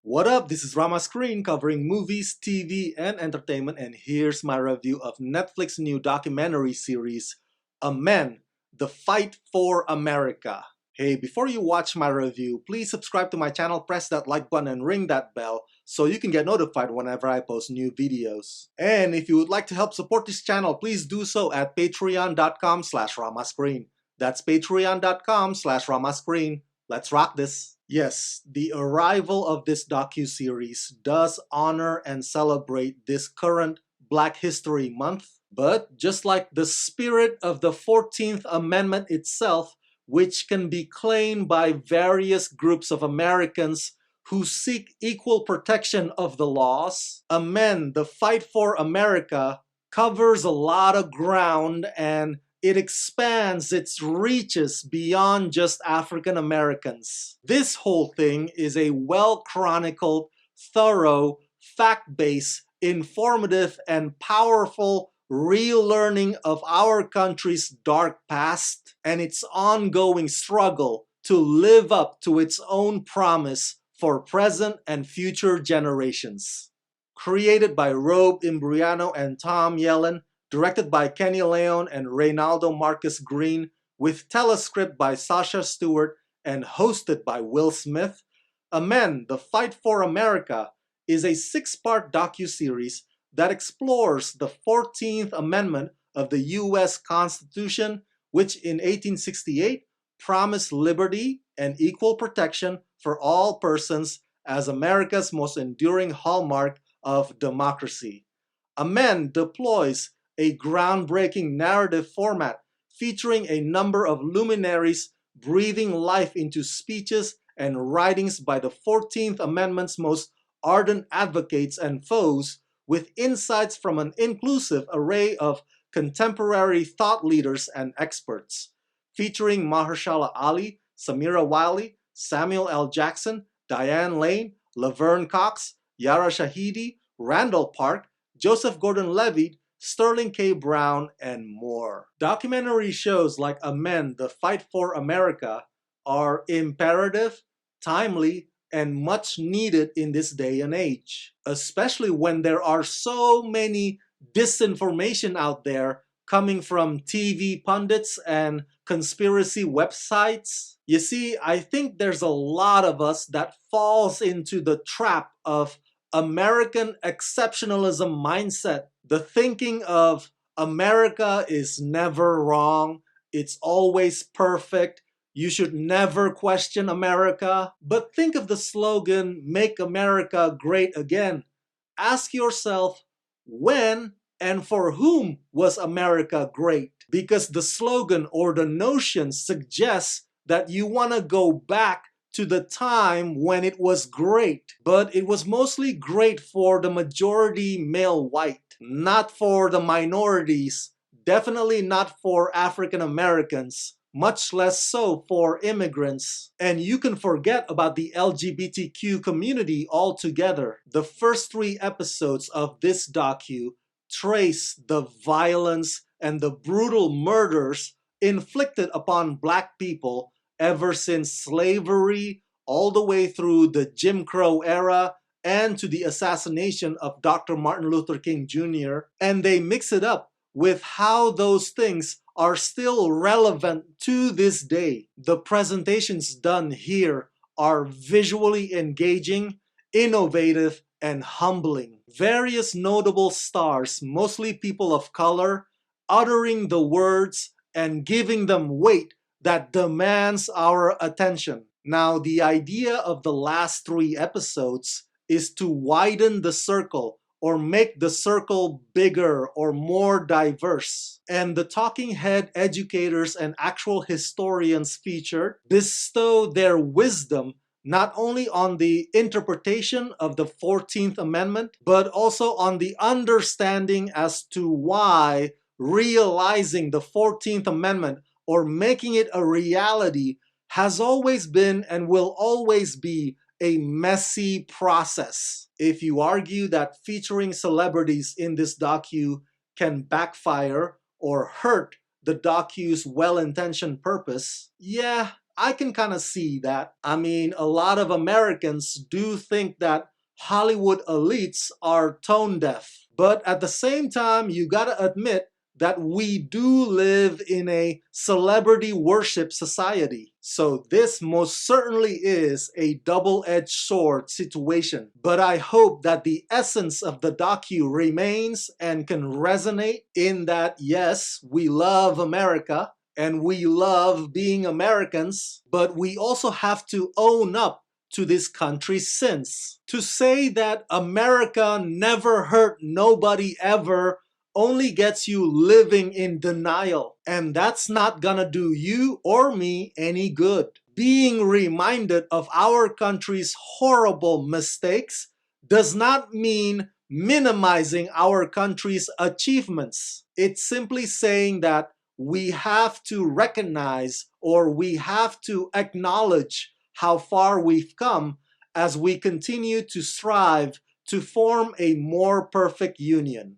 What up? This is Rama Screen covering movies, TV, and entertainment, and here's my review of Netflix's new documentary series, A Men, The Fight for America. Hey, before you watch my review, please subscribe to my channel, press that like button, and ring that bell so you can get notified whenever I post new videos. And if you would like to help support this channel, please do so at patreon.com/ramascreen. That's patreon.com/ramascreen. Let's rock this. Yes, the arrival of this docu-series does honor and celebrate this current Black History Month, but just like the spirit of the 14th Amendment itself, which can be claimed by various groups of Americans who seek equal protection of the laws, A Men, The Fight for America covers a lot of ground and it expands its reaches beyond just African Americans. This whole thing is a well-chronicled, thorough, fact-based, informative, and powerful relearning of our country's dark past and its ongoing struggle to live up to its own promise for present and future generations. Created by Rob Imbriano and Tom Yellen, directed by Kenny Leon and Reynaldo Marcus Green, with telescript by Sasha Stewart and hosted by Will Smith, A Men, The Fight for America is a 6-part docuseries that explores the 14th Amendment of the U.S. Constitution, which in 1868 promised liberty and equal protection for all persons as America's most enduring hallmark of democracy. A Men deploys a groundbreaking narrative format featuring a number of luminaries breathing life into speeches and writings by the 14th Amendment's most ardent advocates and foes, with insights from an inclusive array of contemporary thought leaders and experts. Featuring Mahershala Ali, Samira Wiley, Samuel L. Jackson, Diane Lane, Laverne Cox, Yara Shahidi, Randall Park, Joseph Gordon-Levitt, Sterling K. Brown, and more. Documentary shows like A Men, The Fight for America are imperative, timely, and much needed in this day and age, especially when there are so many disinformation out there coming from TV pundits and conspiracy websites. You see, I think there's a lot of us that falls into the trap of American exceptionalism mindset, the thinking of America is never wrong, it's always perfect, you should never question America. But think of the slogan, Make America Great Again. Ask yourself, when and for whom was America great? Because the slogan or the notion suggests that you want to go back to the time when it was great. But it was mostly great for the majority male white, not for the minorities, definitely not for African Americans, much less so for immigrants. And you can forget about the LGBTQ community altogether. The first 3 episodes of this docu trace the violence and the brutal murders inflicted upon Black people ever since slavery, all the way through the Jim Crow era, and to the assassination of Dr. Martin Luther King Jr. And they mix it up with how those things are still relevant to this day. The presentations done here are visually engaging, innovative, and humbling. Various notable stars, mostly people of color, uttering the words and giving them weight that demands our attention. Now, the idea of the last 3 episodes is to widen the circle or make the circle bigger or more diverse. And the talking head educators and actual historians featured bestow their wisdom not only on the interpretation of the 14th Amendment, but also on the understanding as to why realizing the 14th Amendment or making it a reality has always been and will always be a messy process. If you argue that featuring celebrities in this docu can backfire or hurt the docu's well-intentioned purpose, yeah, I can kind of see that. I mean, a lot of Americans do think that Hollywood elites are tone deaf. But at the same time, you gotta admit that we do live in a celebrity worship society. So this most certainly is a double-edged sword situation. But I hope that the essence of the docu remains and can resonate in that, yes, we love America and we love being Americans, but we also have to own up to this country's sins. To say that America never hurt nobody ever only gets you living in denial, and that's not gonna do you or me any good. Being reminded of our country's horrible mistakes does not mean minimizing our country's achievements. It's simply saying that we have to recognize or we have to acknowledge how far we've come as we continue to strive to form a more perfect union.